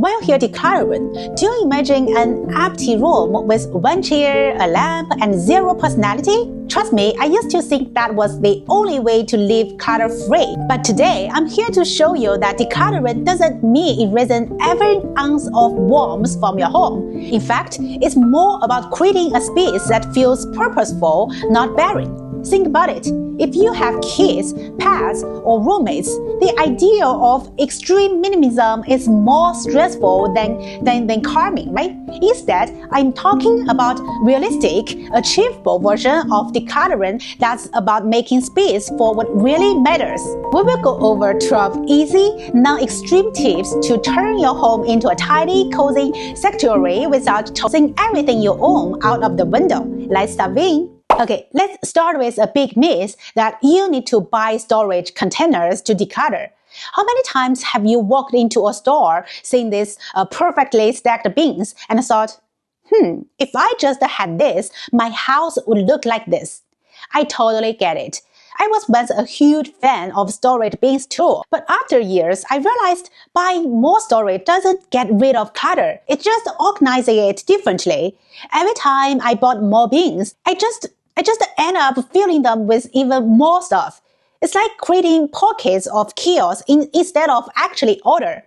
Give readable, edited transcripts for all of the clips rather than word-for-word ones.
While you're decluttering, do you imagine an empty room with one chair, a lamp, and zero personality? Trust me, I used to think that was the only way to live clutter-free. But today, I'm here to show you that decluttering doesn't mean erasing every ounce of warmth from your home. In fact, it's more about creating a space that feels purposeful, not barren. Think about it. If you have kids, pets, or roommates, the idea of extreme minimalism is more stressful than calming, right? Instead, I'm talking about realistic, achievable version of decluttering that's about making space for what really matters. We will go over 12 easy, non-extreme tips to turn your home into a tidy, cozy sanctuary without tossing everything you own out of the window. Let's dive in. Okay, let's start with a big myth that you need to buy storage containers to declutter. How many times have you walked into a store seeing these perfectly stacked bins and thought, if I just had this, my house would look like this? I totally get it. I was once a huge fan of storage bins too, but after years, I realized buying more storage doesn't get rid of clutter. It just organizes it differently. Every time I bought more bins, I just end up filling them with even more stuff. It's like creating pockets of chaos instead of actually order.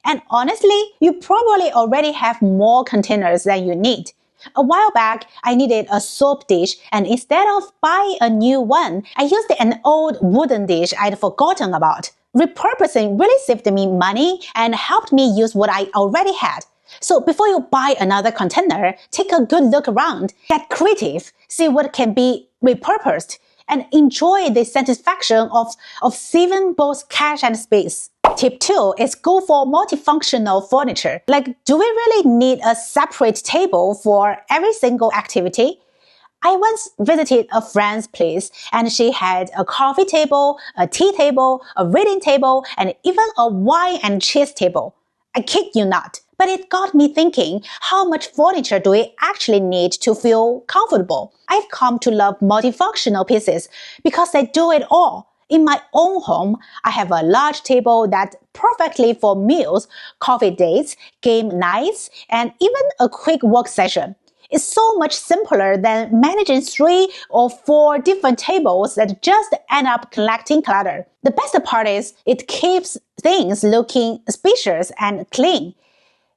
And honestly, you probably already have more containers than you need. A while back, I needed a soap dish, and instead of buying a new one, I used an old wooden dish I'd forgotten about. Repurposing really saved me money and helped me use what I already had. So before you buy another container, take a good look around, get creative, see what can be repurposed, and enjoy the satisfaction of saving both cash and space. Tip 2 is go for multifunctional furniture. Like, do we really need a separate table for every single activity? I once visited a friend's place and she had a coffee table, a tea table, a reading table, and even a wine and cheese table. I kid you not. But it got me thinking, how much furniture do we actually need to feel comfortable? I've come to love multifunctional pieces because they do it all. In my own home, I have a large table that's perfectly for meals, coffee dates, game nights, and even a quick work session. It's so much simpler than managing 3 or 4 different tables that just end up collecting clutter. The best part is it keeps things looking spacious and clean.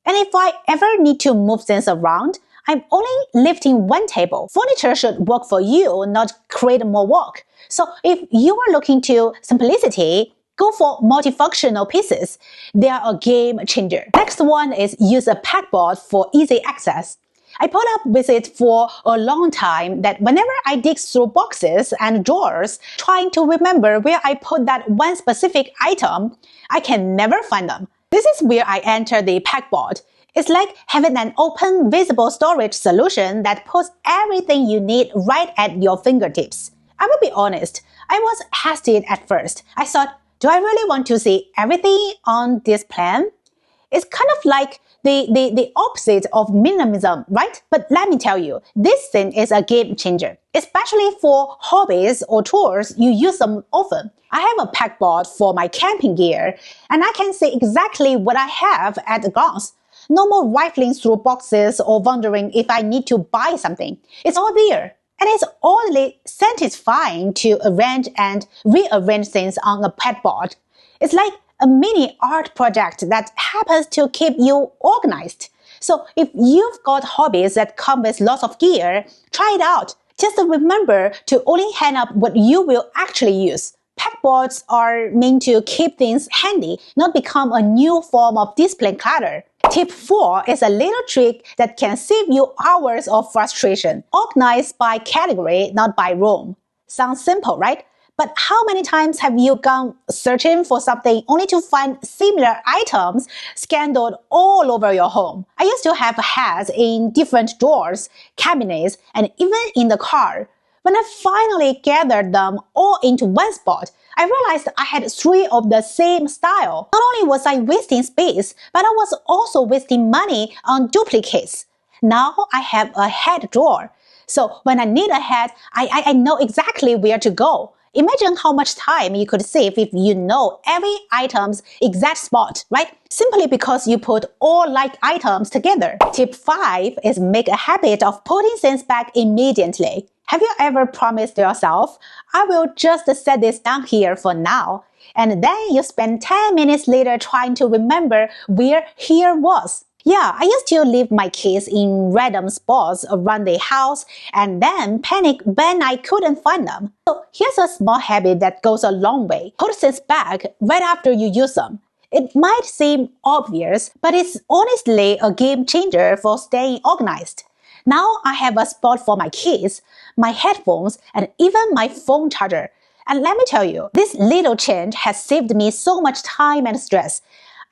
And if I ever need to move things around, I'm only lifting one table. Furniture should work for you, not create more work. So if you are looking to simplicity, go for multifunctional pieces. They are a game changer. Next one is use a PegBoard for easy access. I put up with it for a long time that whenever I dig through boxes and drawers, trying to remember where I put that one specific item, I can never find them. This is where I enter the PegBoard. It's like having an open, visible storage solution that puts everything you need right at your fingertips. I will be honest, I was hesitant at first. I thought, do I really want to see everything on this plan? It's kind of like the opposite of minimalism, right? But let me tell you, this thing is a game changer. Especially for hobbies or tours, you use them often. I have a PegBoard for my camping gear, and I can see exactly what I have at a glance. No more rifling through boxes or wondering if I need to buy something. It's all there. And it's oddly satisfying to arrange and rearrange things on a PegBoard. It's like a mini art project that happens to keep you organized. So if you've got hobbies that come with lots of gear, try it out. Just remember to only hang up what you will actually use. PegBoards are meant to keep things handy, not become a new form of display clutter. Tip 4 is a little trick that can save you hours of frustration. Organize by category, not by room. Sounds simple, right? But how many times have you gone searching for something only to find similar items scattered all over your home? I used to have hats in different drawers, cabinets, and even in the car. When I finally gathered them all into one spot, I realized I had 3 of the same style. Not only was I wasting space, but I was also wasting money on duplicates. Now I have a hat drawer. So when I need a hat, I know exactly where to go. Imagine how much time you could save if you know every item's exact spot, right? Simply because you put all like items together. Tip 5 is make a habit of putting things back immediately. Have you ever promised yourself, I will just set this down here for now, and then you spend 10 minutes later trying to remember where here was? Yeah, I used to leave my keys in random spots around the house and then panic when I couldn't find them. So here's a small habit that goes a long way. Put things back right after you use them. It might seem obvious, but it's honestly a game changer for staying organized. Now I have a spot for my keys, my headphones, and even my phone charger. And let me tell you, this little change has saved me so much time and stress.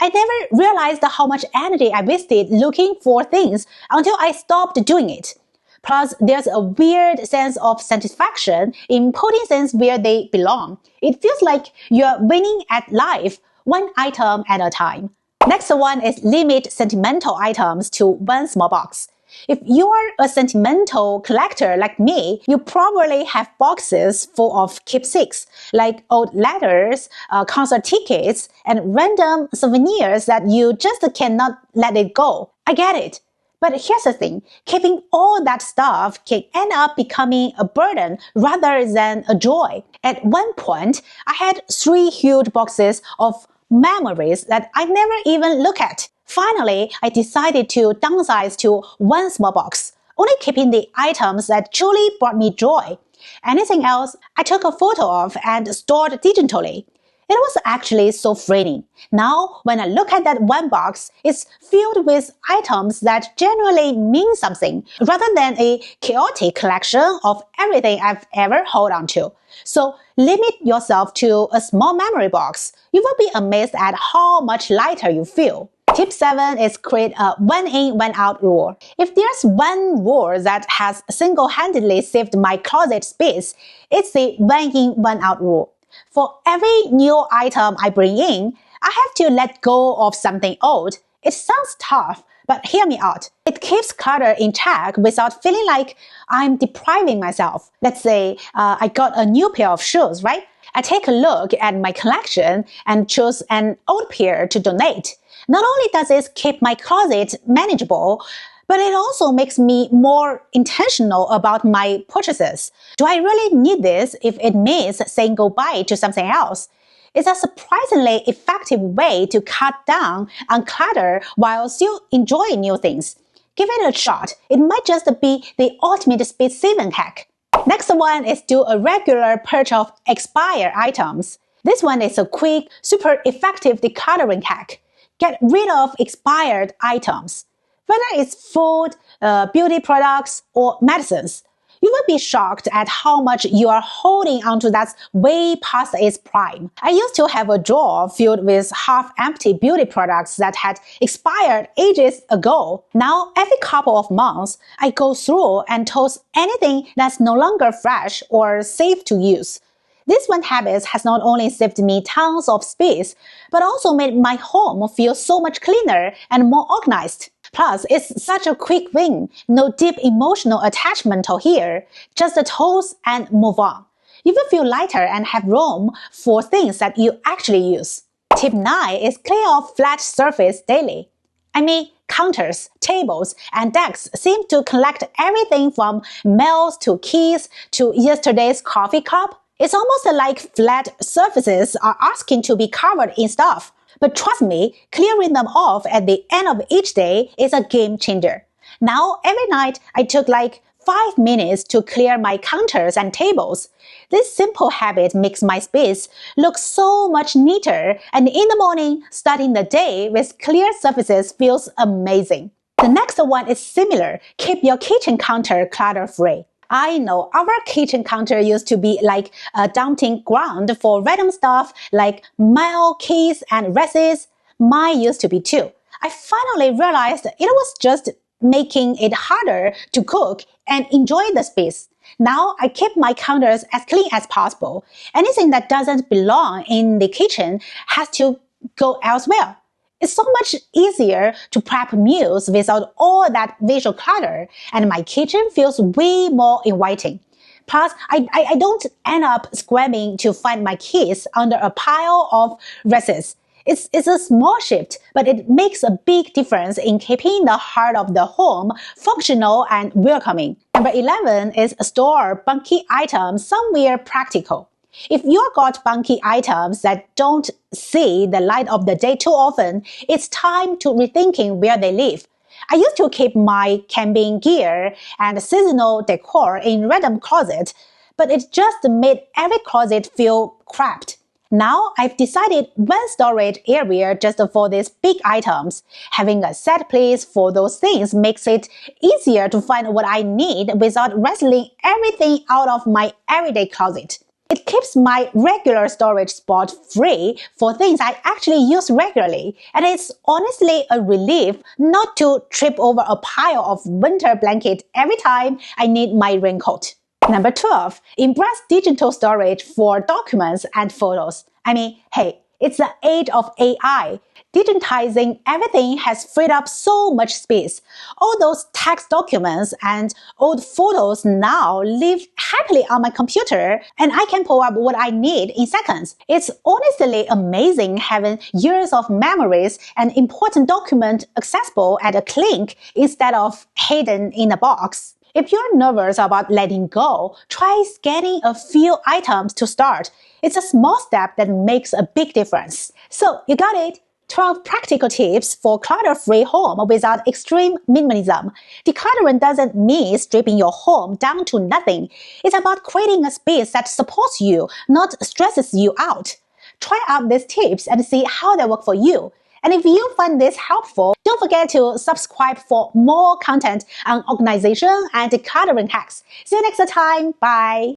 I never realized how much energy I wasted looking for things until I stopped doing it. Plus, there's a weird sense of satisfaction in putting things where they belong. It feels like you're winning at life, one item at a time. Next one is limit sentimental items to one small box. If you are a sentimental collector like me, you probably have boxes full of keepsakes, like old letters, concert tickets, and random souvenirs that you just cannot let it go. I get it. But here's the thing, keeping all that stuff can end up becoming a burden rather than a joy. At one point, I had 3 huge boxes of memories that I never even look at. Finally, I decided to downsize to one small box, only keeping the items that truly brought me joy. Anything else, I took a photo of and stored digitally. It was actually so freeing. Now, when I look at that one box, it's filled with items that genuinely mean something, rather than a chaotic collection of everything I've ever held on to. So, limit yourself to a small memory box. You will be amazed at how much lighter you feel. Tip 7 is create a one in, one out rule. If there's one rule that has single-handedly saved my closet space, it's the one in, one out rule. For every new item I bring in, I have to let go of something old. It sounds tough, but hear me out. It keeps clutter in check without feeling like I'm depriving myself. Let's say I got a new pair of shoes, right? I take a look at my collection and choose an old pair to donate. Not only does it keep my closet manageable, but it also makes me more intentional about my purchases. Do I really need this if it means saying goodbye to something else? It's a surprisingly effective way to cut down on clutter while still enjoying new things. Give it a shot. It might just be the ultimate space-saving hack. Next one is do a regular purge of expired items. This one is a quick, super effective decluttering hack. Get rid of expired items. Whether it's food, beauty products, or medicines, you will be shocked at how much you are holding onto that's way past its prime. I used to have a drawer filled with half-empty beauty products that had expired ages ago. Now, every couple of months, I go through and toss anything that's no longer fresh or safe to use. This one habit has not only saved me tons of space, but also made my home feel so much cleaner and more organized. Plus, it's such a quick win. No deep emotional attachment here. Just a toss and move on. You will feel lighter and have room for things that you actually use. Tip 9 is clear off flat surface daily. I mean, counters, tables, and desks seem to collect everything from mails to keys to yesterday's coffee cup. It's almost like flat surfaces are asking to be covered in stuff. But trust me, clearing them off at the end of each day is a game changer. Now, every night, I took like 5 minutes to clear my counters and tables. This simple habit makes my space look so much neater, and in the morning, starting the day with clear surfaces feels amazing. The next one is similar. Keep your kitchen counter clutter-free. I know our kitchen counter used to be like a dumping ground for random stuff like mail, keys, and receipts. Mine used to be too. I finally realized it was just making it harder to cook and enjoy the space. Now I keep my counters as clean as possible. Anything that doesn't belong in the kitchen has to go elsewhere. It's so much easier to prep meals without all that visual clutter, and my kitchen feels way more inviting. Plus, I don't end up scrambling to find my keys under a pile of receipts. It's a small shift, but it makes a big difference in keeping the heart of the home functional and welcoming. Number 11 is store bulky items somewhere practical. If you've got bulky items that don't see the light of the day too often, it's time to rethinking where they live. I used to keep my camping gear and seasonal decor in random closets, but it just made every closet feel cramped. Now I've decided one storage area just for these big items. Having a set place for those things makes it easier to find what I need without wrestling everything out of my everyday closet. It keeps my regular storage spot free for things I actually use regularly, and it's honestly a relief not to trip over a pile of winter blanket every time I need my raincoat. Number 12, embrace digital storage for documents and photos. Hey, it's the age of AI. Digitizing everything has freed up so much space. All those text documents and old photos now live happily on my computer, and I can pull up what I need in seconds. It's honestly amazing having years of memories and important documents accessible at a click instead of hidden in a box. If you're nervous about letting go, try scanning a few items to start. It's a small step that makes a big difference. So you got it! 12 practical tips for clutter-free home without extreme minimalism. Decluttering doesn't mean stripping your home down to nothing. It's about creating a space that supports you, not stresses you out. Try out these tips and see how they work for you. And if you find this helpful, don't forget to subscribe for more content on organization and decluttering hacks. See you next time. Bye.